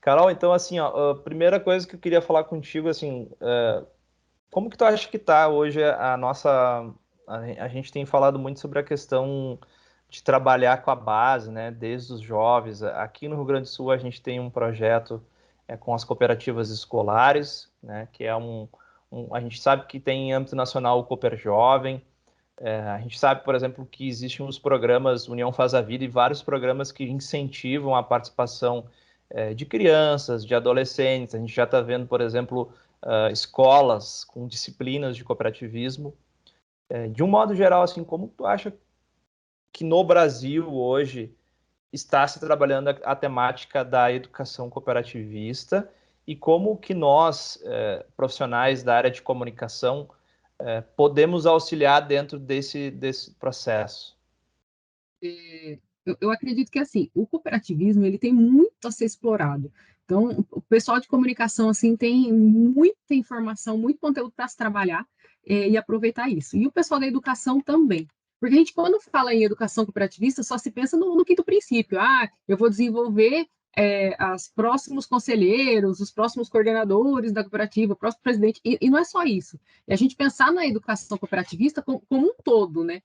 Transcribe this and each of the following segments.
Carol, então, assim, ó, a primeira coisa que eu queria falar contigo, assim, como que tu acha que tá hoje a nossa... A gente tem falado muito sobre a questão de trabalhar com a base, né, desde os jovens. Aqui no Rio Grande do Sul a gente tem um projeto com as cooperativas escolares, né, que é a gente sabe que tem em âmbito nacional o Cooper Jovem. A gente sabe, por exemplo, que existem os programas União Faz a Vida e vários programas que incentivam a participação de crianças, de adolescentes. A gente já está vendo, por exemplo, escolas com disciplinas de cooperativismo. De um modo geral, assim, como tu acha que no Brasil hoje está se trabalhando a temática da educação cooperativista e como que nós, profissionais da área de comunicação, podemos auxiliar dentro desse processo? Eu acredito que assim, o cooperativismo ele tem muito a ser explorado. Então, o pessoal de comunicação assim tem muita informação, muito conteúdo para se trabalhar e aproveitar isso. E o pessoal da educação também. Porque a gente, quando fala em educação cooperativista, só se pensa no quinto princípio. Ah, eu vou desenvolver os próximos conselheiros, os próximos coordenadores da cooperativa, o próximo presidente. E não é só isso. É a gente pensar na educação cooperativista como um todo, né?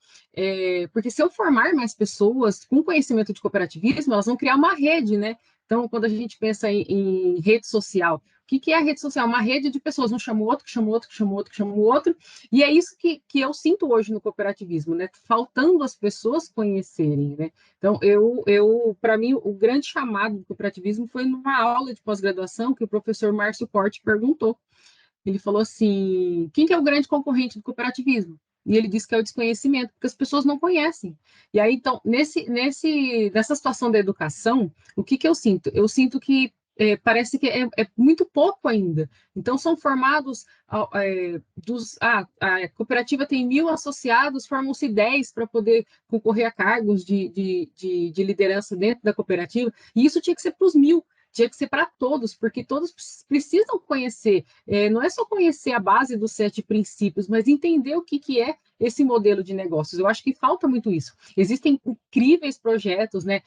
Porque se eu formar mais pessoas com conhecimento de cooperativismo, elas vão criar uma rede, né? Então, quando a gente pensa em rede social, o que é a rede social? Uma rede de pessoas, um chama o outro, que chama o outro, que chama o outro, que chama o outro, e é isso que eu sinto hoje no cooperativismo, né? Faltando as pessoas conhecerem, né? Então, para mim, o grande chamado do cooperativismo foi numa aula de pós-graduação que o professor Márcio Corte perguntou. Ele falou assim: quem que é o grande concorrente do cooperativismo? E ele disse que é o desconhecimento, porque as pessoas não conhecem. E aí, então, nessa situação da educação, o que eu sinto? Eu sinto que parece que é muito pouco ainda. Então, são formados a cooperativa tem 1.000 associados, formam-se 10 para poder concorrer a cargos de liderança dentro da cooperativa, e isso tinha que ser para os 1.000, tinha que ser para todos, porque todos precisam conhecer. Não é só conhecer a base dos 7 princípios, mas entender o que é esse modelo de negócios. Eu acho que falta muito isso. Existem incríveis projetos, né?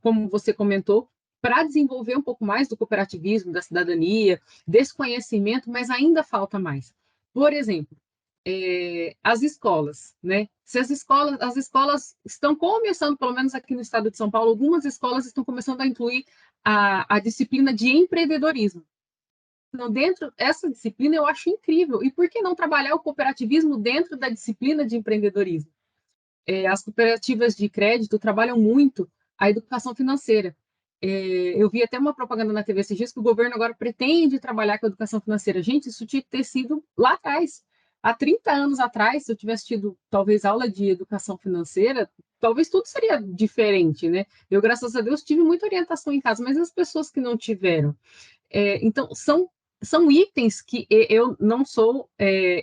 Como você comentou, para desenvolver um pouco mais do cooperativismo, da cidadania, desse conhecimento, mas ainda falta mais. Por exemplo, as escolas, né? Se as escolas estão começando, pelo menos aqui no estado de São Paulo, algumas escolas estão começando a incluir a disciplina de empreendedorismo. Então, dentro dessa disciplina eu acho incrível. E por que não trabalhar o cooperativismo dentro da disciplina de empreendedorismo? As cooperativas de crédito trabalham muito a educação financeira. Eu vi até uma propaganda na TV esses dias que o governo agora pretende trabalhar com a educação financeira. Gente, isso tinha que ter sido lá atrás. Há 30 anos atrás, se eu tivesse tido talvez aula de educação financeira, talvez tudo seria diferente, né? Eu, graças a Deus, tive muita orientação em casa, mas as pessoas que não tiveram, então, são itens que eu não sou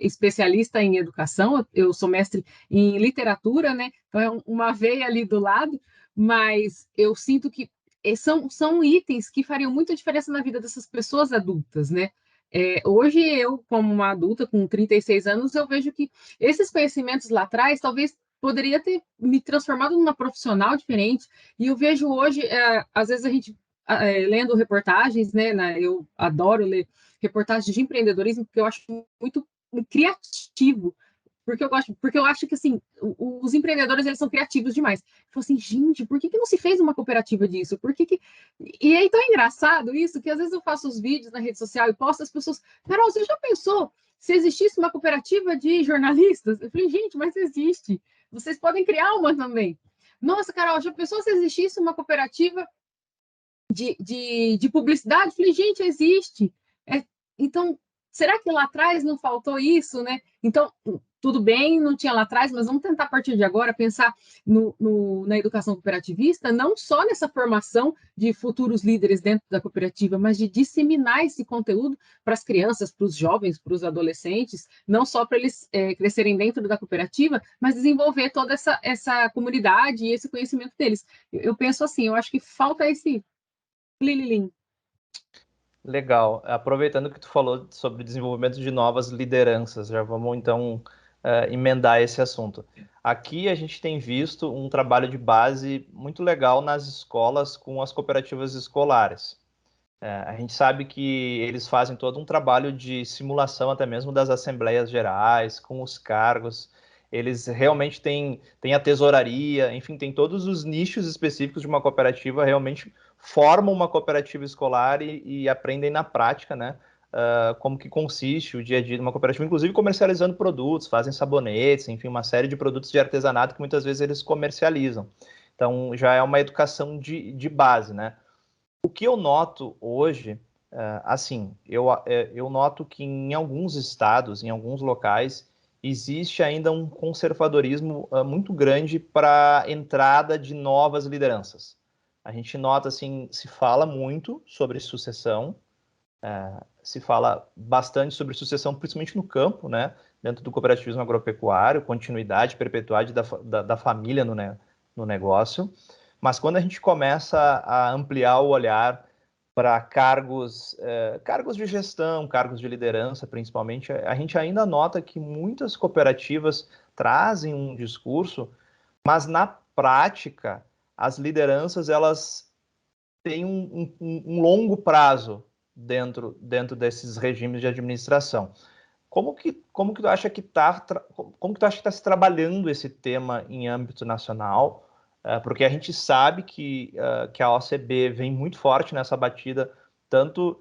especialista em educação, eu sou mestre em literatura, né? Então é uma veia ali do lado, mas eu sinto que são itens que fariam muita diferença na vida dessas pessoas adultas, né? Hoje eu, como uma adulta com 36 anos, eu vejo que esses conhecimentos lá atrás talvez poderia ter me transformado numa profissional diferente, e eu vejo hoje, às vezes a gente lendo reportagens, né? Eu adoro ler reportagens de empreendedorismo, porque eu acho muito criativo. Porque eu acho que assim, os empreendedores eles são criativos demais. Eu falo assim, gente, por que não se fez uma cooperativa disso? E é tão engraçado isso que às vezes eu faço os vídeos na rede social e posto as pessoas, Carol, você já pensou se existisse uma cooperativa de jornalistas? Eu falei, gente, mas existe. Vocês podem criar uma também. Nossa, Carol, já pensou se existisse uma cooperativa de publicidade? Falei, gente, existe. Então, será que lá atrás não faltou isso, né? Então, tudo bem, não tinha lá atrás, mas vamos tentar a partir de agora pensar na educação cooperativista, não só nessa formação de futuros líderes dentro da cooperativa, mas de disseminar esse conteúdo para as crianças, para os jovens, para os adolescentes, não só para eles crescerem dentro da cooperativa, mas desenvolver toda essa comunidade e esse conhecimento deles. Eu penso assim, eu acho que falta esse Lililim. Legal. Aproveitando que tu falou sobre desenvolvimento de novas lideranças, já vamos então emendar esse assunto. Aqui a gente tem visto um trabalho de base muito legal nas escolas com as cooperativas escolares. A gente sabe que eles fazem todo um trabalho de simulação até mesmo das assembleias gerais, com os cargos. Eles realmente têm a tesouraria, enfim, tem todos os nichos específicos de uma cooperativa, realmente formam uma cooperativa escolar e aprendem na prática, né? Como que consiste o dia a dia de uma cooperativa, inclusive comercializando produtos, fazem sabonetes, enfim, uma série de produtos de artesanato que muitas vezes eles comercializam. Então, já é uma educação de base, né? O que eu noto hoje, assim, eu noto que em alguns estados, em alguns locais, existe ainda um conservadorismo muito grande para a entrada de novas lideranças. A gente nota, assim, se fala muito sobre sucessão, se fala bastante sobre sucessão, principalmente no campo, né? Dentro do cooperativismo agropecuário, continuidade, perpetuidade da família no negócio. Mas quando a gente começa a ampliar o olhar para cargos de gestão, cargos de liderança, principalmente, a gente ainda nota que muitas cooperativas trazem um discurso, mas na prática, as lideranças elas têm um longo prazo dentro desses regimes de administração. Como que tu acha que como que tu acha que está se trabalhando esse tema em âmbito nacional? Porque a gente sabe que a OCB vem muito forte nessa batida, tanto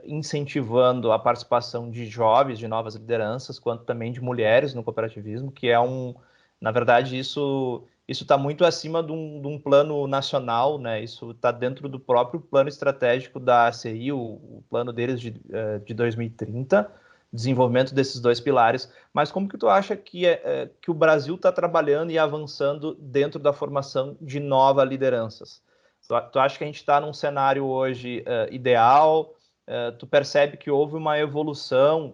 incentivando a participação de jovens, de novas lideranças, quanto também de mulheres no cooperativismo, que na verdade, isso está muito acima de um plano nacional, né? Isso está dentro do próprio plano estratégico da ACI, o plano deles de 2030, desenvolvimento desses dois pilares. Mas como que tu acha que o Brasil está trabalhando e avançando dentro da formação de novas lideranças? Tu acha que a gente está num cenário hoje ideal? Tu percebe que houve uma evolução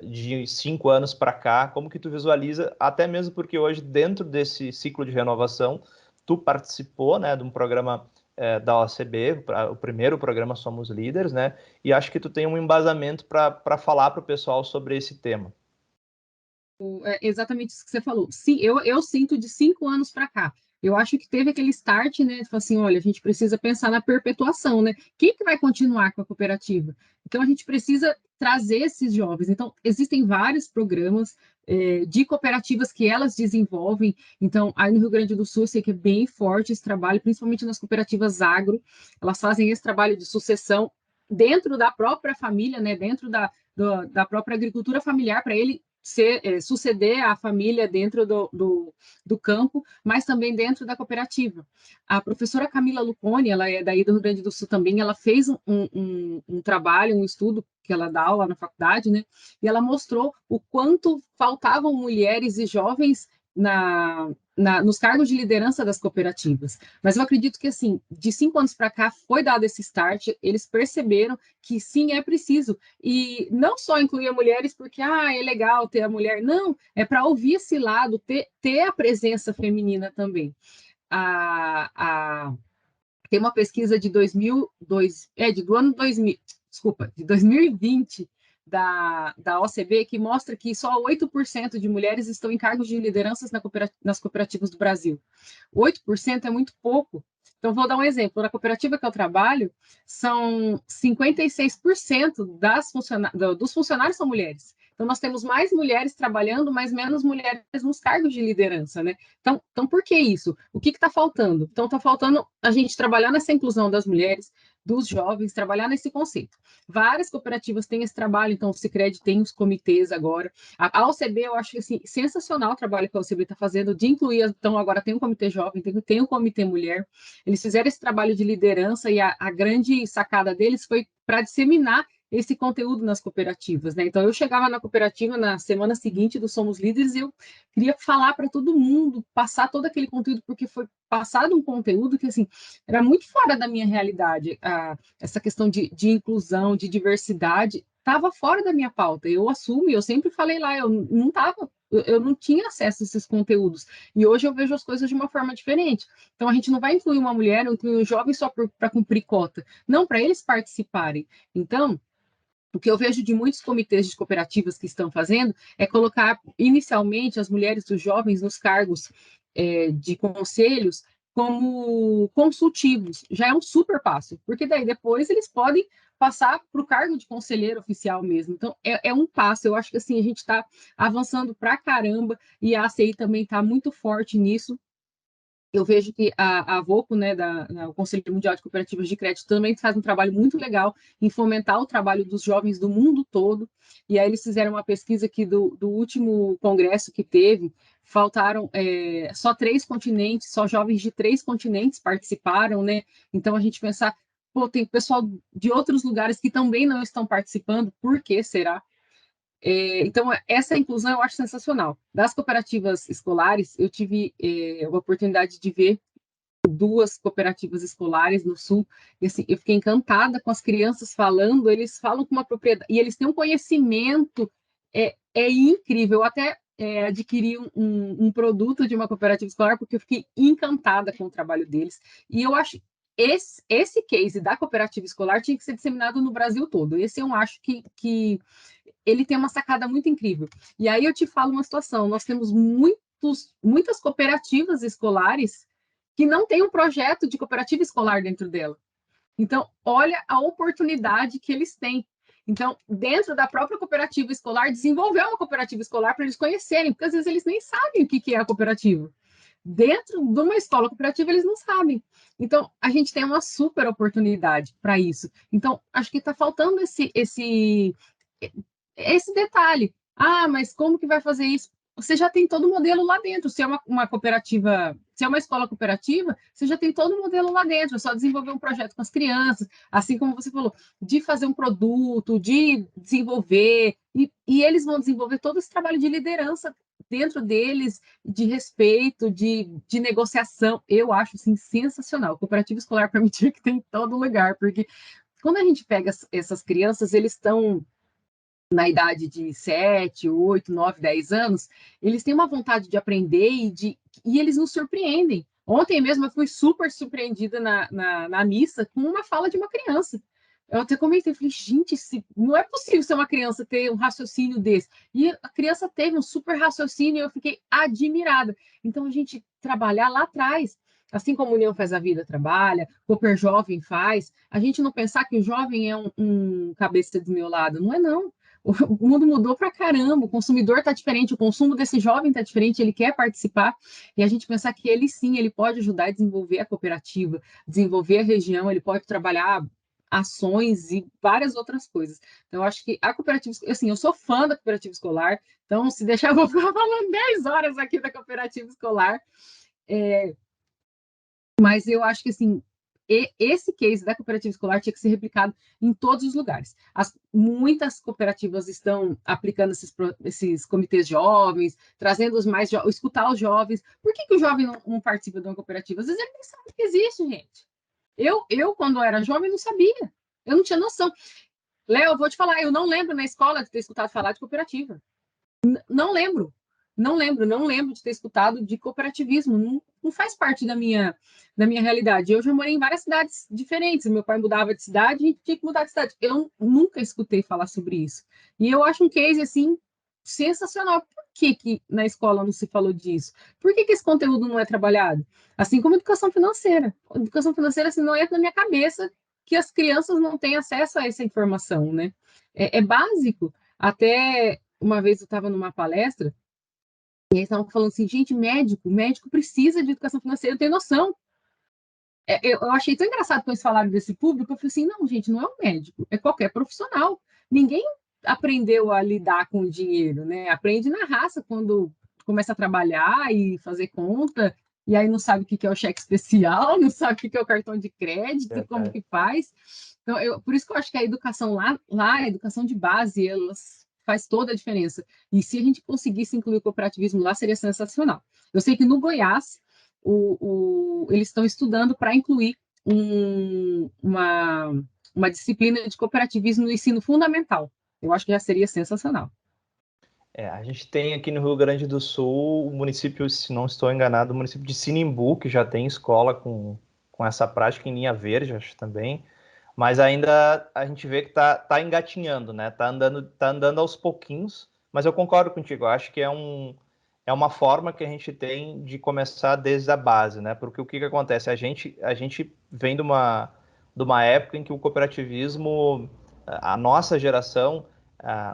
de 5 anos para cá? Como que tu visualiza, até mesmo porque hoje, dentro desse ciclo de renovação, tu participou, né, de um programa da OCB, o primeiro programa Somos Líderes, né? E acho que tu tem um embasamento para falar para o pessoal sobre esse tema. Exatamente isso que você falou. Sim, eu sinto de 5 anos para cá. Eu acho que teve aquele start, né? De falar assim, olha, a gente precisa pensar na perpetuação, né? Quem que vai continuar com a cooperativa? Então a gente precisa trazer esses jovens. Então existem vários programas de cooperativas que elas desenvolvem. Então aí no Rio Grande do Sul eu sei que é bem forte esse trabalho, principalmente nas cooperativas agro. Elas fazem esse trabalho de sucessão dentro da própria família, né? Dentro da própria agricultura familiar para ele suceder a família dentro do campo, mas também dentro da cooperativa. A professora Camila Luconi, ela é daí do Rio Grande do Sul também, ela fez um trabalho, um estudo que ela dá aula na faculdade, né? E ela mostrou o quanto faltavam mulheres e jovens nos cargos de liderança das cooperativas. Mas eu acredito que, assim, de 5 anos para cá foi dado esse start, eles perceberam que sim, é preciso. E não só incluir mulheres porque, é legal ter a mulher, não, é para ouvir esse lado, ter a presença feminina também. Tem uma pesquisa de 2002, do ano 2000, desculpa, de 2020, da OCB, que mostra que só 8% de mulheres estão em cargos de lideranças nas cooperativas do Brasil. 8% é muito pouco. Então, vou dar um exemplo. Na cooperativa que eu trabalho, são 56% dos funcionários são mulheres. Então, nós temos mais mulheres trabalhando, mas menos mulheres nos cargos de liderança, né? Então por que isso? O que está faltando? Então, está faltando a gente trabalhar nessa inclusão das mulheres, dos jovens, trabalhar nesse conceito. Várias cooperativas têm esse trabalho, então o Sicredi tem os comitês agora. A OCB, eu acho assim, sensacional o trabalho que a OCB está fazendo de incluir, então agora tem um comitê jovem, tem um comitê mulher. Eles fizeram esse trabalho de liderança e a grande sacada deles foi para disseminar esse conteúdo nas cooperativas, né? Então eu chegava na cooperativa na semana seguinte do Somos Líderes e eu queria falar para todo mundo, passar todo aquele conteúdo, porque foi passado um conteúdo que assim era muito fora da minha realidade. Essa questão de inclusão, de diversidade, estava fora da minha pauta. Eu assumo, eu sempre falei lá, eu não tinha acesso a esses conteúdos. E hoje eu vejo as coisas de uma forma diferente. Então, a gente não vai incluir uma mulher, incluir um jovem só para cumprir cota. Não, para eles participarem. Então, o que eu vejo de muitos comitês de cooperativas que estão fazendo é colocar inicialmente as mulheres e os jovens nos cargos de conselhos como consultivos. Já é um super passo, porque daí depois eles podem passar para o cargo de conselheiro oficial mesmo. Então, é um passo. Eu acho que assim, a gente está avançando para caramba, e a ACI também está muito forte nisso. Eu vejo que a VOCO, né, o Conselho Mundial de Cooperativas de Crédito, também faz um trabalho muito legal em fomentar o trabalho dos jovens do mundo todo. E aí eles fizeram uma pesquisa aqui do último congresso que teve, faltaram só 3 continentes, só jovens de 3 continentes participaram, né? Então a gente pensar, pô, tem pessoal de outros lugares que também não estão participando, por que será? Então, essa inclusão eu acho sensacional. Das cooperativas escolares, eu tive a oportunidade de ver 2 cooperativas escolares no Sul, e assim, eu fiquei encantada com as crianças falando, eles falam com uma propriedade, e eles têm um conhecimento, incrível. Eu até adquiri um produto de uma cooperativa escolar, porque eu fiquei encantada com o trabalho deles, e eu acho esse case da cooperativa escolar tinha que ser disseminado no Brasil todo. Esse eu acho que ele tem uma sacada muito incrível. E aí eu te falo uma situação: nós temos muitas cooperativas escolares que não têm um projeto de cooperativa escolar dentro dela. Então, olha a oportunidade que eles têm. Então, dentro da própria cooperativa escolar, desenvolver uma cooperativa escolar para eles conhecerem, porque às vezes eles nem sabem o que é a cooperativa. Dentro de uma escola cooperativa, eles não sabem. Então, a gente tem uma super oportunidade para isso. Então, acho que está faltando esse detalhe. Ah, mas como que vai fazer isso? Você já tem todo o modelo lá dentro. Se é uma cooperativa, se é uma escola cooperativa, você já tem todo o modelo lá dentro. É só desenvolver um projeto com as crianças, assim como você falou, de fazer um produto, de desenvolver, e eles vão desenvolver todo esse trabalho de liderança dentro deles, de respeito, de negociação. Eu acho assim, sensacional. O cooperativo escolar, para mim, tinha que ter em todo lugar, porque quando a gente pega essas crianças, eles estão na idade de 7, 8, 9, 10 anos, eles têm uma vontade de aprender e eles nos surpreendem. Ontem mesmo eu fui super surpreendida na missa com uma fala de uma criança. Eu até comentei, falei, gente, não é possível ser uma criança ter um raciocínio desse. E a criança teve um super raciocínio e eu fiquei admirada. Então, a gente trabalhar lá atrás, assim como a União Faz a Vida trabalha, o Cooper Jovem faz, a gente não pensar que o jovem é um cabeça desmiolado. Não é, não. O mundo mudou pra caramba, o consumidor está diferente, o consumo desse jovem está diferente, ele quer participar, e a gente pensar que ele sim, ele pode ajudar a desenvolver a cooperativa, desenvolver a região, ele pode trabalhar ações e várias outras coisas. Então, eu acho que a cooperativa, assim, eu sou fã da cooperativa escolar, então, se deixar, eu vou ficar falando 10 horas aqui da cooperativa escolar, mas eu acho que, assim, esse case da cooperativa escolar tinha que ser replicado em todos os lugares. Muitas cooperativas estão aplicando esses comitês jovens, trazendo os mais jovens, escutar os jovens. Por que o jovem não participa de uma cooperativa? Às vezes ele nem sabe que existe, gente. Quando era jovem, não sabia. Eu não tinha noção. Léo, eu vou te falar, eu não lembro na escola de ter escutado falar de cooperativa. Não lembro. Não lembro de ter escutado de cooperativismo. Não faz parte da minha realidade. Eu já morei em várias cidades diferentes. Meu pai mudava de cidade e tinha que mudar de cidade. Eu nunca escutei falar sobre isso. E eu acho um case, assim, sensacional. Por que na escola não se falou disso? Por que esse conteúdo não é trabalhado? Assim como educação financeira. Educação financeira, assim, não entra na minha cabeça que as crianças não têm acesso a essa informação, né? É básico. Até uma vez eu estava numa palestra e eles estavam falando assim, gente, médico precisa de educação financeira, eu tenho noção. Eu achei tão engraçado quando eles falaram desse público, eu falei assim, não, gente, não é um médico, é qualquer profissional. Ninguém aprendeu a lidar com o dinheiro, né? Aprende na raça quando começa a trabalhar e fazer conta, e aí não sabe o que é o cheque especial, não sabe o que é o cartão de crédito, como que faz. Então, por isso que eu acho que a educação lá, a educação de base, elas faz toda a diferença. E se a gente conseguisse incluir o cooperativismo lá, seria sensacional. Eu sei que no Goiás, eles estão estudando para incluir uma disciplina de cooperativismo no ensino fundamental. Eu acho que já seria sensacional. A gente tem aqui no Rio Grande do Sul o município, se não estou enganado, o município de Sinimbu, que já tem escola com essa prática em linha verde, acho também, mas ainda a gente vê que tá engatinhando, né? Tá andando aos pouquinhos, mas eu concordo contigo, eu acho que é uma forma que a gente tem de começar desde a base, né? Porque o que acontece? A gente vem de uma época em que o cooperativismo, a nossa geração,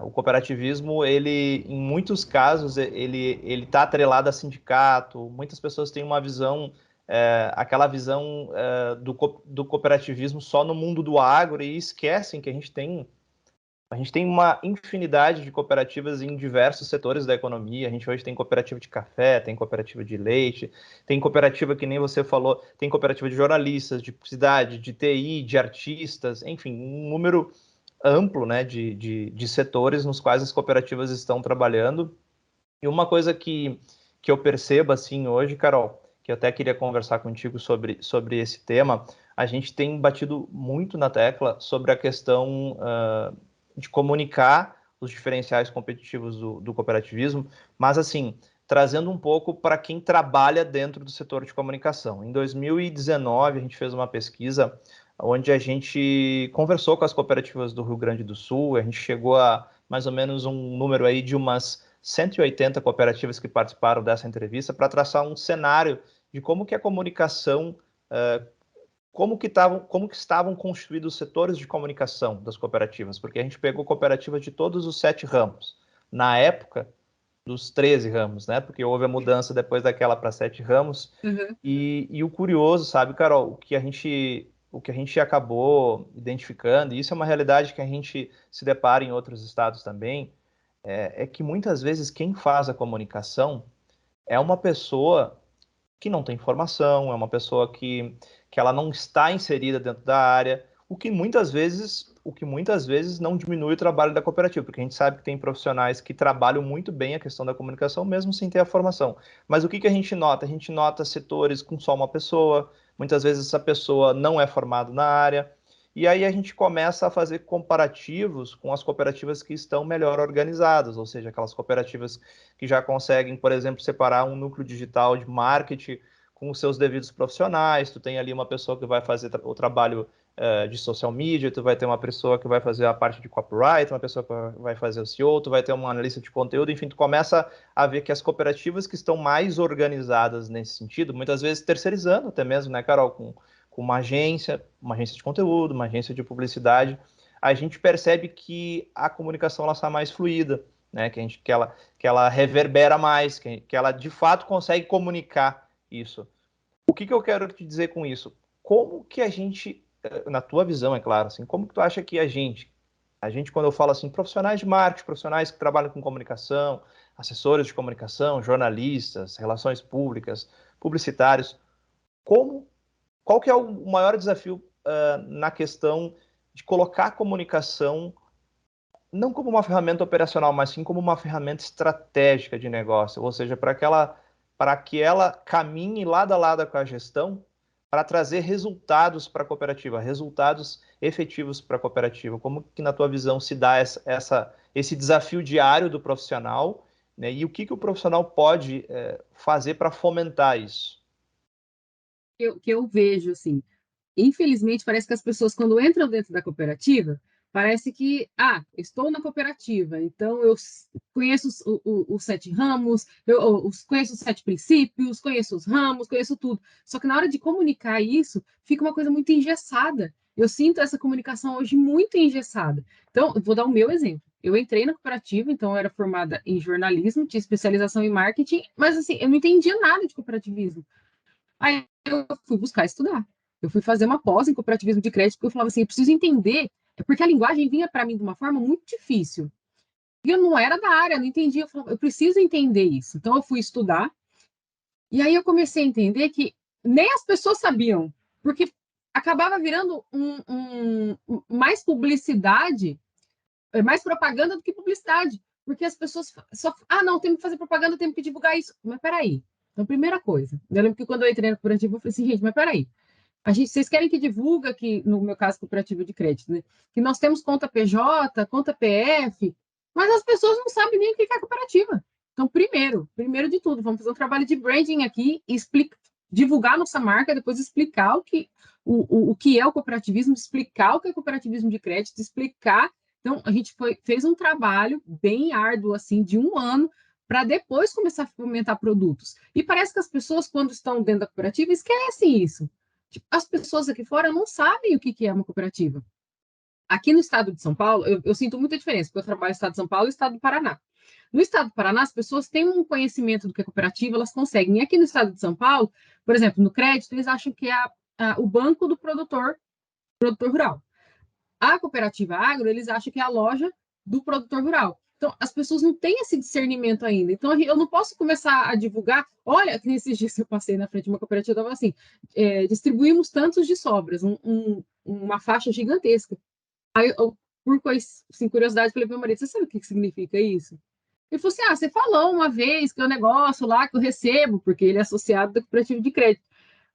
o cooperativismo, ele, em muitos casos, ele está atrelado a sindicato. Muitas pessoas têm uma visão, aquela visão do cooperativismo só no mundo do agro e esquecem que a gente tem uma infinidade de cooperativas em diversos setores da economia. A gente hoje tem cooperativa de café, tem cooperativa de leite, tem cooperativa, que nem você falou, tem cooperativa de jornalistas, de publicidade, de TI, de artistas, enfim, um número amplo, né, de setores nos quais as cooperativas estão trabalhando. E uma coisa que eu percebo assim hoje, Carol, que eu até queria conversar contigo sobre esse tema, a gente tem batido muito na tecla sobre a questão de comunicar os diferenciais competitivos do cooperativismo, mas assim, trazendo um pouco para quem trabalha dentro do setor de comunicação. Em 2019, a gente fez uma pesquisa onde a gente conversou com as cooperativas do Rio Grande do Sul, a gente chegou a mais ou menos um número aí de umas 180 cooperativas que participaram dessa entrevista para traçar um cenário de como que a comunicação, como que estavam constituídos os setores de comunicação das cooperativas, porque a gente pegou cooperativas de todos os 7 ramos. Na época, dos 13 ramos, né? Porque houve a mudança depois daquela para 7 ramos. Uhum. E o curioso, sabe, Carol, o que a gente acabou identificando, e isso é uma realidade que a gente se depara em outros estados também, é que muitas vezes quem faz a comunicação é uma pessoa que não tem formação, é uma pessoa que ela não está inserida dentro da área, o que muitas vezes não diminui o trabalho da cooperativa, porque a gente sabe que tem profissionais que trabalham muito bem a questão da comunicação, mesmo sem ter a formação. Mas o que a gente nota? A gente nota setores com só uma pessoa, muitas vezes essa pessoa não é formada na área, e aí a gente começa a fazer comparativos com as cooperativas que estão melhor organizadas, ou seja, aquelas cooperativas que já conseguem, por exemplo, separar um núcleo digital de marketing com os seus devidos profissionais. Tu tem ali uma pessoa que vai fazer o trabalho de social media, tu vai ter uma pessoa que vai fazer a parte de copyright, uma pessoa que vai fazer o SEO, tu vai ter uma analista de conteúdo, enfim, tu começa a ver que as cooperativas que estão mais organizadas nesse sentido, muitas vezes terceirizando até mesmo, né, Carol, com uma agência de conteúdo, uma agência de publicidade, a gente percebe que a comunicação ela está mais fluida, né? Que ela reverbera mais, que ela de fato consegue comunicar isso. O que eu quero te dizer com isso? Como que a gente, na tua visão, é claro, assim, como que tu acha que a gente, quando eu falo assim, profissionais de marketing, profissionais que trabalham com comunicação, assessores de comunicação, jornalistas, relações públicas, publicitários, como qual que é o maior desafio na questão de colocar a comunicação não como uma ferramenta operacional, mas sim como uma ferramenta estratégica de negócio, ou seja, para que ela caminhe lado a lado com a gestão para trazer resultados para a cooperativa, resultados efetivos para a cooperativa. Como que, na tua visão, se dá esse desafio diário do profissional, né, e o que o profissional pode fazer para fomentar isso? Que eu vejo, assim, infelizmente, parece que as pessoas, quando entram dentro da cooperativa, parece que, estou na cooperativa, então eu conheço os 7 ramos, eu conheço os 7 princípios, conheço os ramos, conheço tudo. Só que na hora de comunicar isso, fica uma coisa muito engessada. Eu sinto essa comunicação hoje muito engessada. Então, eu vou dar o meu exemplo. Eu entrei na cooperativa, então eu era formada em jornalismo, tinha especialização em marketing, mas assim, eu não entendia nada de cooperativismo. Aí eu fui buscar estudar. Eu fui fazer uma pós em cooperativismo de crédito, porque eu falava assim, eu preciso entender, porque a linguagem vinha para mim de uma forma muito difícil. E eu não era da área, não entendia. Eu falava, eu preciso entender isso. Então eu fui estudar, e aí eu comecei a entender que nem as pessoas sabiam, porque acabava virando mais publicidade, mais propaganda do que publicidade. Porque as pessoas só, não, temos que fazer propaganda, temos que divulgar isso. Mas peraí. Então, primeira coisa, eu lembro que quando eu entrei na cooperativa, eu falei assim, gente, mas peraí, vocês querem que divulga, que no meu caso, cooperativa de crédito, né? Que nós temos conta PJ, conta PF, mas as pessoas não sabem nem o que é cooperativa. Então, primeiro de tudo, vamos fazer um trabalho de branding aqui, divulgar nossa marca, depois explicar o que é o cooperativismo, explicar o que é cooperativismo de crédito, explicar. Então, a gente fez um trabalho bem árduo, assim, de um ano, para depois começar a fomentar produtos. E parece que as pessoas, quando estão dentro da cooperativa, esquecem isso. Tipo, as pessoas aqui fora não sabem o que é uma cooperativa. Aqui no estado de São Paulo, eu sinto muita diferença, porque eu trabalho no estado de São Paulo e no estado do Paraná. No estado do Paraná, as pessoas têm um conhecimento do que é cooperativa, elas conseguem. E aqui no estado de São Paulo, por exemplo, no crédito, eles acham que é o banco do produtor rural. A cooperativa agro, eles acham que é a loja do produtor rural. Então, as pessoas não têm esse discernimento ainda. Então, eu não posso começar a divulgar. Olha, que nesses dias eu passei na frente de uma cooperativa, estava assim: distribuímos tantos de sobras, uma faixa gigantesca. Aí, por assim, curiosidade, falei para meu marido: você sabe o que significa isso? Ele falou assim: você falou uma vez que é um negócio lá que eu recebo, porque ele é associado da cooperativa de crédito.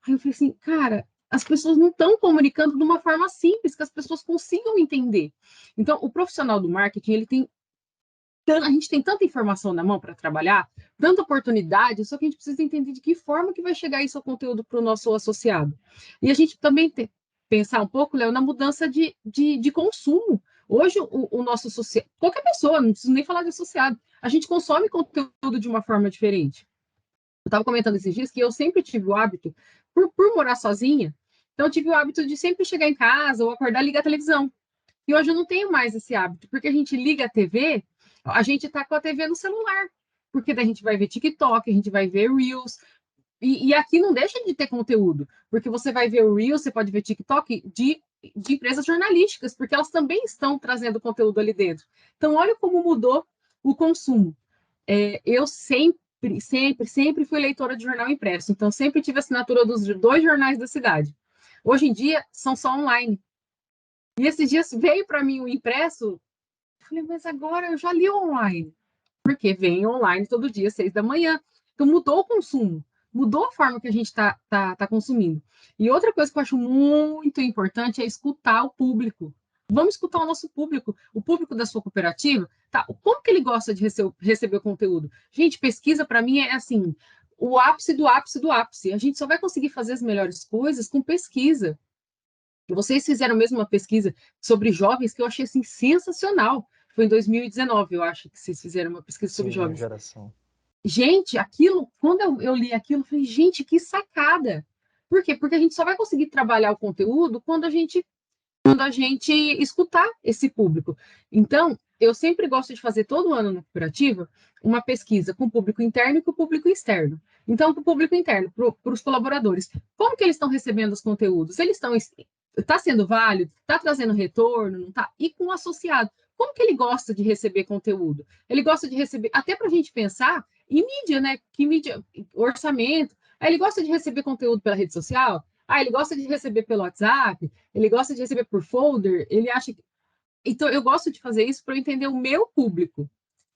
Aí eu falei assim: cara, as pessoas não estão comunicando de uma forma simples, que as pessoas consigam entender. Então, o profissional do marketing, a gente tem tanta informação na mão para trabalhar, tanta oportunidade, só que a gente precisa entender de que forma que vai chegar isso ao conteúdo para o nosso associado. E a gente também tem pensar um pouco, Léo, na mudança de consumo. Hoje, o nosso associado, qualquer pessoa, não preciso nem falar de associado, a gente consome conteúdo de uma forma diferente. Eu estava comentando esses dias que eu sempre tive o hábito, por morar sozinha, então eu tive o hábito de sempre chegar em casa ou acordar e ligar a televisão. E hoje eu não tenho mais esse hábito, porque a gente liga a TV, a gente está com a TV no celular, porque daí a gente vai ver TikTok, a gente vai ver Reels, e aqui não deixa de ter conteúdo, porque você vai ver o Reels, você pode ver TikTok de empresas jornalísticas, porque elas também estão trazendo conteúdo ali dentro. Então, olha como mudou o consumo. Eu sempre fui leitora de jornal impresso, então sempre tive assinatura dos 2 jornais da cidade. Hoje em dia, são só online. E esses dias veio para mim o impresso, eu falei, mas agora eu já li online. Porque vem online todo dia, 6 da manhã. Então mudou o consumo, mudou a forma que a gente tá consumindo. E outra coisa que eu acho muito importante é escutar o público. Vamos escutar o nosso público, o público da sua cooperativa, tá? Como que ele gosta de receber o conteúdo? Gente, pesquisa para mim é assim, o ápice do ápice do ápice. A gente só vai conseguir fazer as melhores coisas com pesquisa. Vocês fizeram mesmo uma pesquisa sobre jovens que eu achei assim sensacional. Foi em 2019, eu acho que vocês fizeram uma pesquisa sobre Sim, jovens. geração. Gente, aquilo, quando eu li aquilo, eu falei, gente, que sacada. Por quê? Porque a gente só vai conseguir trabalhar o conteúdo quando a gente escutar esse público. Então, eu sempre gosto de fazer todo ano na cooperativa uma pesquisa com o público interno e com o público externo. Então, para o público interno, para os colaboradores, como que eles estão recebendo os conteúdos? Eles estão está sendo válido? Está trazendo retorno? Não está? E com o associado, como que ele gosta de receber conteúdo? Ele gosta de receber, até para a gente pensar em mídia, né? Que mídia, orçamento. Aí ele gosta de receber conteúdo pela rede social? Ele gosta de receber pelo WhatsApp? Ele gosta de receber por folder? Ele acha que... Então, eu gosto de fazer isso para eu entender o meu público.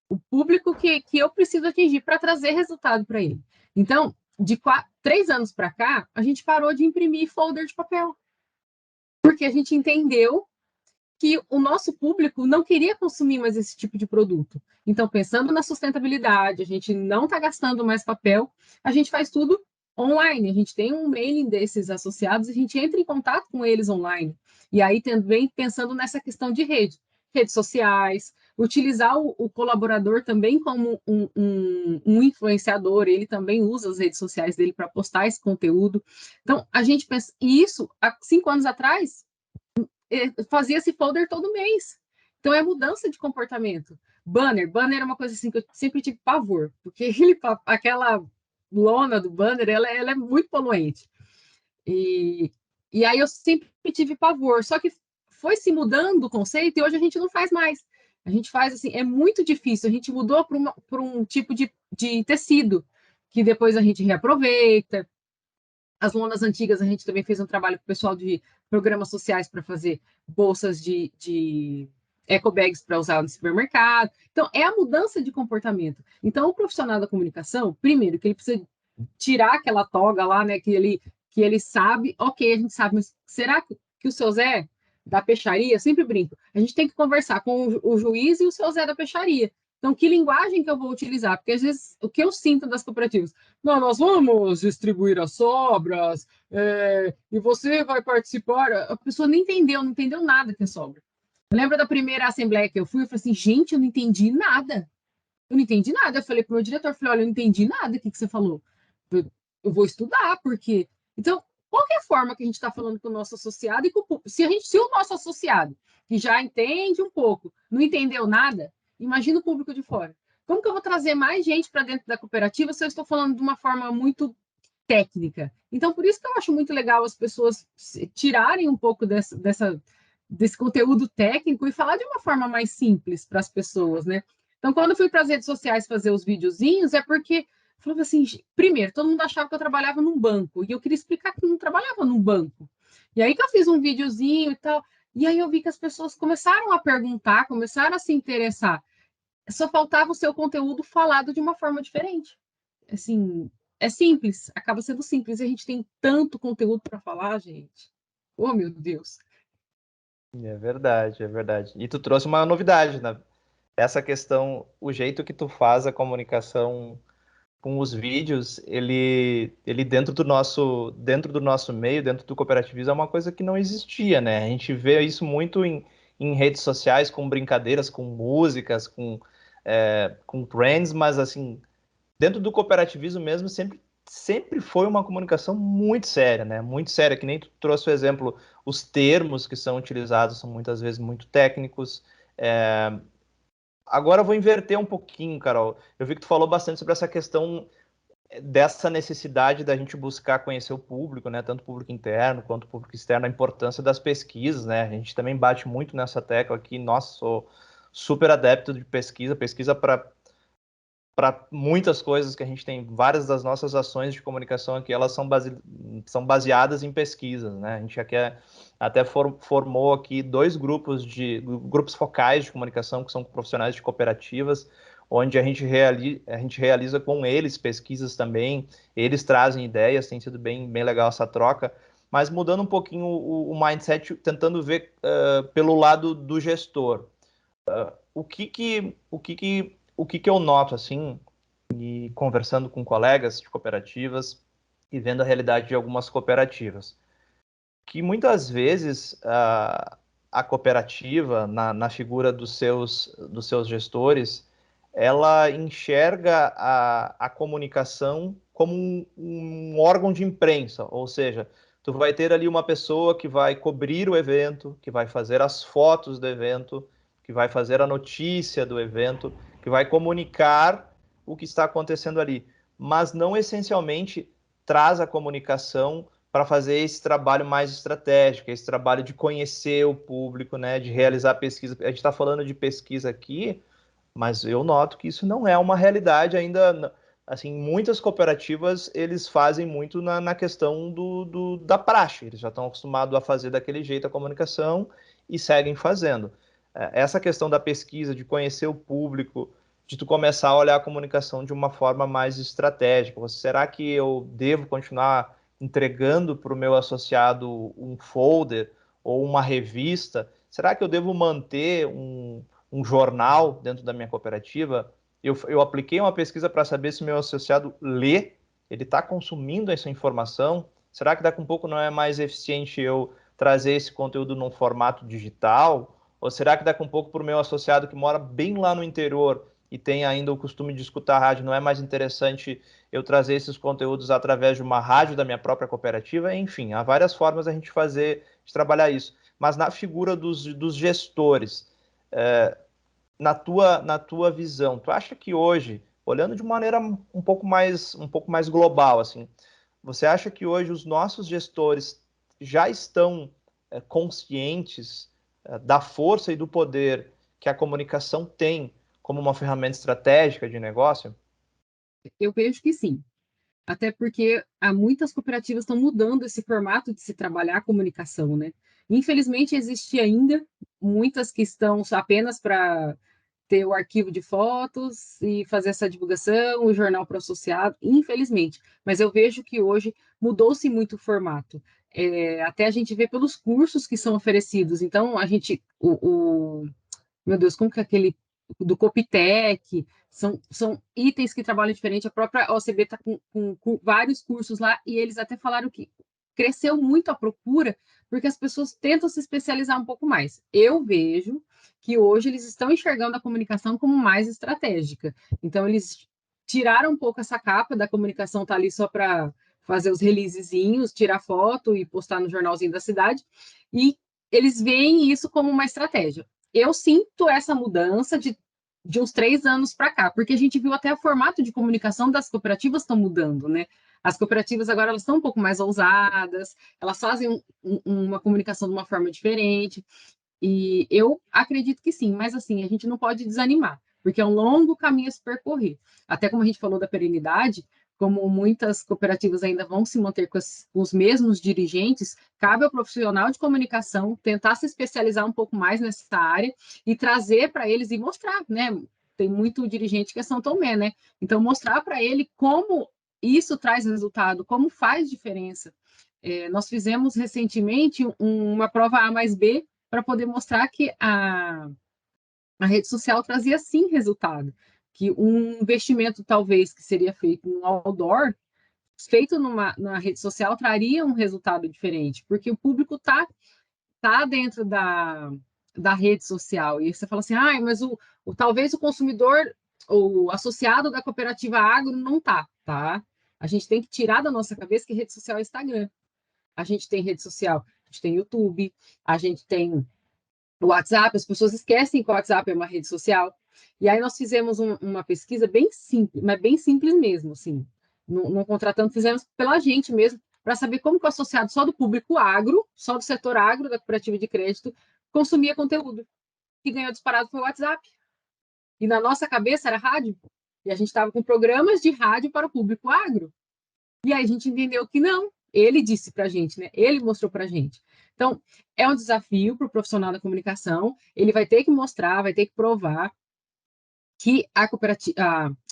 O público que eu preciso atingir para trazer resultado para ele. Então, de 3 anos para cá, a gente parou de imprimir folder de papel. Porque a gente entendeu que o nosso público não queria consumir mais esse tipo de produto. Então, pensando na sustentabilidade, a gente não está gastando mais papel, a gente faz tudo online. A gente tem um mailing desses associados, a gente entra em contato com eles online. E aí também pensando nessa questão de redes sociais, utilizar o colaborador também como um influenciador, ele também usa as redes sociais dele para postar esse conteúdo. Então, a gente pensa, e isso há 5 anos atrás, fazia esse folder todo mês. Então é mudança de comportamento. Banner é uma coisa assim que eu sempre tive pavor, porque aquela lona do banner, ela é muito poluente. E aí eu sempre tive pavor, só que foi se mudando o conceito e hoje a gente não faz mais. A gente faz assim, é muito difícil. A gente mudou para um tipo de tecido, que depois a gente reaproveita. As lonas antigas, a gente também fez um trabalho com o pessoal de programas sociais para fazer bolsas de eco bags para usar no supermercado. Então, é a mudança de comportamento. Então, o profissional da comunicação, primeiro, que ele precisa tirar aquela toga lá, né, que ele sabe, ok, a gente sabe, mas será que o seu Zé da peixaria, eu sempre brinco, a gente tem que conversar com o juiz e o seu Zé da peixaria. Então, que linguagem que eu vou utilizar? Porque, às vezes, o que eu sinto das cooperativas, não, nós vamos distribuir as sobras, e você vai participar. A pessoa não entendeu nada que é sobra. Eu lembro da primeira assembleia que eu fui, eu falei assim, gente, eu não entendi nada. Eu não entendi nada. Eu falei pro meu diretor, falei, olha, eu não entendi nada o que você falou. Eu vou estudar, porque... Então, qual que é a forma que a gente está falando com o nosso associado e com o público? Se o nosso associado, que já entende um pouco, não entendeu nada, imagina o público de fora. Como que eu vou trazer mais gente para dentro da cooperativa se eu estou falando de uma forma muito técnica? Então, por isso que eu acho muito legal as pessoas tirarem um pouco desse conteúdo técnico e falar de uma forma mais simples para as pessoas, né? Então, quando eu fui para as redes sociais fazer os videozinhos, é porque falava assim, primeiro, todo mundo achava que eu trabalhava num banco, e eu queria explicar que eu não trabalhava num banco. E aí que eu fiz um videozinho e tal, e aí eu vi que as pessoas começaram a perguntar, começaram a se interessar. Só faltava o seu conteúdo falado de uma forma diferente. Assim, é simples, acaba sendo simples, e a gente tem tanto conteúdo para falar, gente. Oh, meu Deus. É verdade, é verdade. E tu trouxe uma novidade, né? Essa questão, o jeito que tu faz a comunicação com os vídeos, ele dentro do nosso meio, dentro do cooperativismo, é uma coisa que não existia, né? A gente vê isso muito em redes sociais, com brincadeiras, com músicas, com trends, mas assim, dentro do cooperativismo mesmo, sempre foi uma comunicação muito séria, né? Muito séria, que nem tu trouxe o exemplo, os termos que são utilizados são muitas vezes muito técnicos. Agora eu vou inverter um pouquinho, Carol. Eu vi que tu falou bastante sobre essa questão dessa necessidade da gente buscar conhecer o público, né? Tanto o público interno quanto o público externo, a importância das pesquisas, né? A gente também bate muito nessa tecla aqui. Nossa, sou super adepto de pesquisa, pesquisa para muitas coisas que a gente tem, várias das nossas ações de comunicação aqui, elas são baseadas em pesquisas, né? A gente aqui até formou aqui dois grupos focais de comunicação, que são profissionais de cooperativas, onde a gente realiza com eles pesquisas também, eles trazem ideias, tem sido bem legal essa troca, mas mudando um pouquinho o mindset, tentando ver pelo lado do gestor. O que que eu noto assim, e conversando com colegas de cooperativas e vendo a realidade de algumas cooperativas, que muitas vezes a cooperativa, na figura dos seus gestores, ela enxerga a comunicação como um órgão de imprensa, ou seja, tu vai ter ali uma pessoa que vai cobrir o evento, que vai fazer as fotos do evento, que vai fazer a notícia do evento, que vai comunicar o que está acontecendo ali, mas não essencialmente traz a comunicação para fazer esse trabalho mais estratégico, esse trabalho de conhecer o público, né, de realizar pesquisa. A gente está falando de pesquisa aqui, mas eu noto que isso não é uma realidade ainda. Assim, muitas cooperativas eles fazem muito na questão da praxe. Eles já estão acostumados a fazer daquele jeito a comunicação e seguem fazendo. Essa questão da pesquisa, de conhecer o público, de tu começar a olhar a comunicação de uma forma mais estratégica. Será que eu devo continuar entregando para o meu associado um folder ou uma revista? Será que eu devo manter um jornal dentro da minha cooperativa? Eu apliquei uma pesquisa para saber se o meu associado lê, ele está consumindo essa informação. Será que daqui a um pouco não é mais eficiente eu trazer esse conteúdo num formato digital? Ou será que daqui a um pouco para o meu associado que mora bem lá no interior e tem ainda o costume de escutar rádio, não é mais interessante eu trazer esses conteúdos através de uma rádio da minha própria cooperativa? Enfim, há várias formas a gente de trabalhar isso. Mas na figura dos gestores, na tua visão, tu acha que hoje, olhando de maneira um pouco mais global, assim, você acha que hoje os nossos gestores já estão conscientes da força e do poder que a comunicação tem como uma ferramenta estratégica de negócio? Eu vejo que sim. Até porque há muitas cooperativas estão mudando esse formato de se trabalhar a comunicação, né? Infelizmente, existe ainda muitas que estão só apenas para ter o arquivo de fotos e fazer essa divulgação, o jornal para o associado, infelizmente. Mas eu vejo que hoje mudou-se muito o formato. Até a gente vê pelos cursos que são oferecidos. Então, meu Deus, como que é aquele do Copitec, são itens que trabalham diferente. A própria OCB está com vários cursos lá, e eles até falaram que cresceu muito a procura porque as pessoas tentam se especializar um pouco mais. Eu vejo que hoje eles estão enxergando a comunicação como mais estratégica. Então, eles tiraram um pouco essa capa da comunicação, tá ali só para fazer os releasezinhos, tirar foto e postar no jornalzinho da cidade, e eles veem isso como uma estratégia. Eu sinto essa mudança de uns 3 anos para cá, porque a gente viu até o formato de comunicação das cooperativas estão mudando, né? As cooperativas agora elas estão um pouco mais ousadas, elas fazem uma comunicação de uma forma diferente, e eu acredito que sim, mas assim, a gente não pode desanimar, porque é um longo caminho a se percorrer. Até como a gente falou da perenidade, como muitas cooperativas ainda vão se manter com os mesmos dirigentes, cabe ao profissional de comunicação tentar se especializar um pouco mais nessa área e trazer para eles e mostrar, né? Tem muito dirigente que é São Tomé, né? Então, mostrar para ele como isso traz resultado, como faz diferença. Nós fizemos recentemente uma prova A mais B para poder mostrar que a rede social trazia sim resultado, que um investimento talvez que seria feito no outdoor, feito na rede social, traria um resultado diferente, porque o público tá dentro da rede social, e você fala assim, mas talvez o consumidor, o associado da cooperativa agro não tá? A gente tem que tirar da nossa cabeça que rede social é Instagram. A gente tem rede social, a gente tem YouTube, a gente tem o WhatsApp, as pessoas esquecem que o WhatsApp é uma rede social. E aí nós fizemos uma pesquisa bem simples, mas bem simples mesmo, assim. Não contratando, fizemos pela gente mesmo, para saber como que o associado só do público agro, só do setor agro da cooperativa de crédito, consumia conteúdo. E ganhou disparado foi o WhatsApp. E na nossa cabeça era rádio. E a gente estava com programas de rádio para o público agro. E aí a gente entendeu que não. Ele disse para a gente, né? Ele mostrou para a gente. Então, é um desafio para o profissional da comunicação. Ele vai ter que mostrar, vai ter que provar que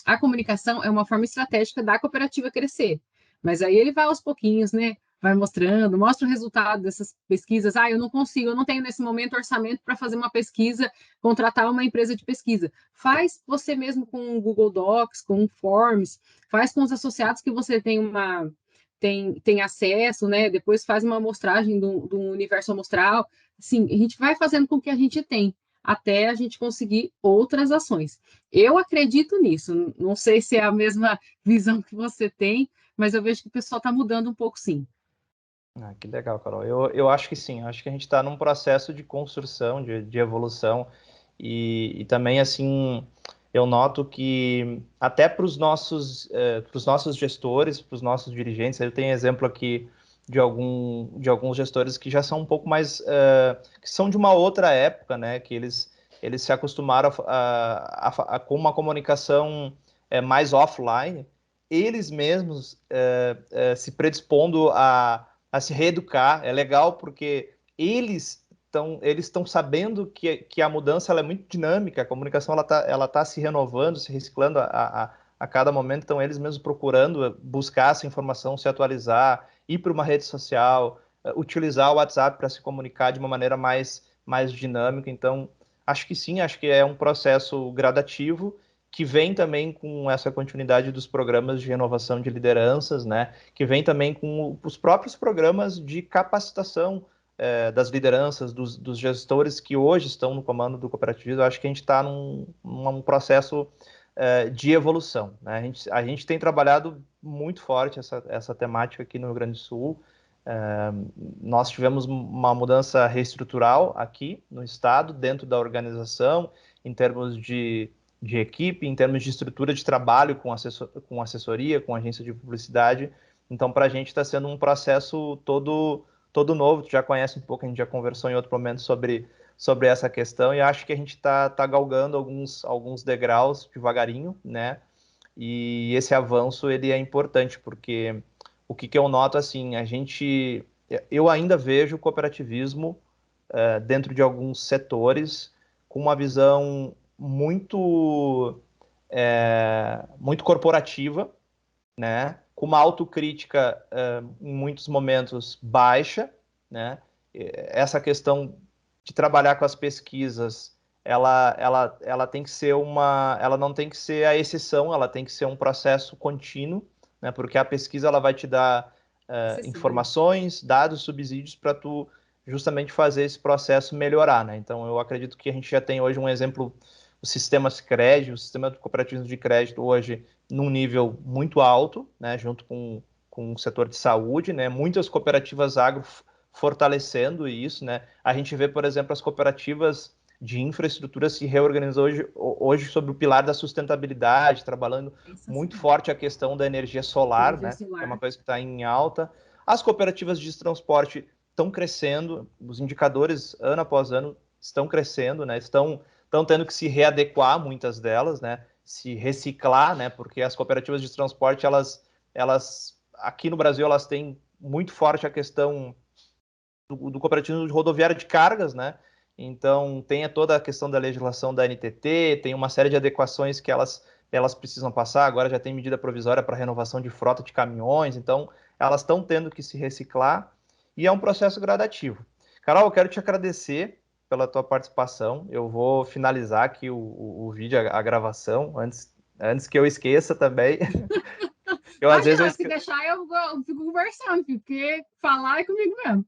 a comunicação é uma forma estratégica da cooperativa crescer. Mas aí ele vai aos pouquinhos, né? Vai mostrando, mostra o resultado dessas pesquisas. Eu não consigo, eu não tenho nesse momento orçamento para fazer uma pesquisa, contratar uma empresa de pesquisa. Faz você mesmo com o Google Docs, com o Forms, faz com os associados que você tem acesso, né? Depois faz uma amostragem do universo amostral. Assim, a gente vai fazendo com o que a gente tem, até a gente conseguir outras ações. Eu acredito nisso. Não sei se é a mesma visão que você tem, mas eu vejo que o pessoal está mudando um pouco, sim. Que legal, Carol. Eu acho que sim. Acho que a gente está num processo de construção, de evolução. E também, assim, eu noto que até para os nossos gestores, para os nossos dirigentes, eu tenho exemplo aqui de alguns gestores que já são um pouco mais, que são de uma outra época, né? Que eles se acostumaram com uma comunicação mais offline, eles mesmos se predispondo a se reeducar. É legal porque eles estão sabendo que a mudança ela é muito dinâmica, a comunicação ela tá se renovando, se reciclando a cada momento, então eles mesmos procurando buscar essa informação, se atualizar, ir para uma rede social, utilizar o WhatsApp para se comunicar de uma maneira mais dinâmica. Então, acho que sim, acho que é um processo gradativo que vem também com essa continuidade dos programas de renovação de lideranças, né? Que vem também com os próprios programas de capacitação das lideranças, dos gestores que hoje estão no comando do cooperativismo. Eu acho que a gente está num processo de evolução, né? A gente tem trabalhado muito forte essa temática aqui no Rio Grande do Sul. Nós tivemos uma mudança reestrutural aqui no estado, dentro da organização, em termos de equipe, em termos de estrutura de trabalho com assessoria, com agência de publicidade. Então, para a gente está sendo um processo todo novo. Tu já conhece um pouco, a gente já conversou em outro momento sobre essa questão, e acho que a gente está galgando alguns degraus devagarinho, né? E esse avanço ele é importante, porque o que eu noto, assim, eu ainda vejo o cooperativismo dentro de alguns setores com uma visão muito corporativa, né? Com uma autocrítica em muitos momentos baixa, né? Essa questão de trabalhar com as pesquisas, ela tem que ser ela não tem que ser a exceção, ela tem que ser um processo contínuo, né? Porque a pesquisa ela vai te dar Acessível. informações, dados, subsídios para tu justamente fazer esse processo melhorar, né? Então, eu acredito que a gente já tem hoje um exemplo, o sistema Sicredi, o sistema de cooperativismo de crédito hoje num nível muito alto, né? Junto com o setor de saúde, né? Muitas cooperativas agro fortalecendo isso, né? A gente vê, por exemplo, as cooperativas de infraestrutura se reorganizando hoje sobre o pilar da sustentabilidade, trabalhando muito forte a questão da energia solar, Energia né? Que é uma solar. coisa que está em alta. As cooperativas de transporte estão crescendo, os indicadores ano após ano estão crescendo, né? Estão tendo que se readequar, muitas delas, né? Se reciclar, né? Porque as cooperativas de transporte, elas aqui no Brasil, elas têm muito forte a questão do cooperativismo de rodoviária de cargas, né? Então, tem toda a questão da legislação da NTT, tem uma série de adequações que elas precisam passar. Agora já tem medida provisória para renovação de frota de caminhões, então elas estão tendo que se reciclar e é um processo gradativo. Carol, eu quero te agradecer pela tua participação. Eu vou finalizar aqui o vídeo, a gravação, antes que eu esqueça também. Às vezes, Imagina, se deixar, eu fico conversando, porque falar é comigo mesmo.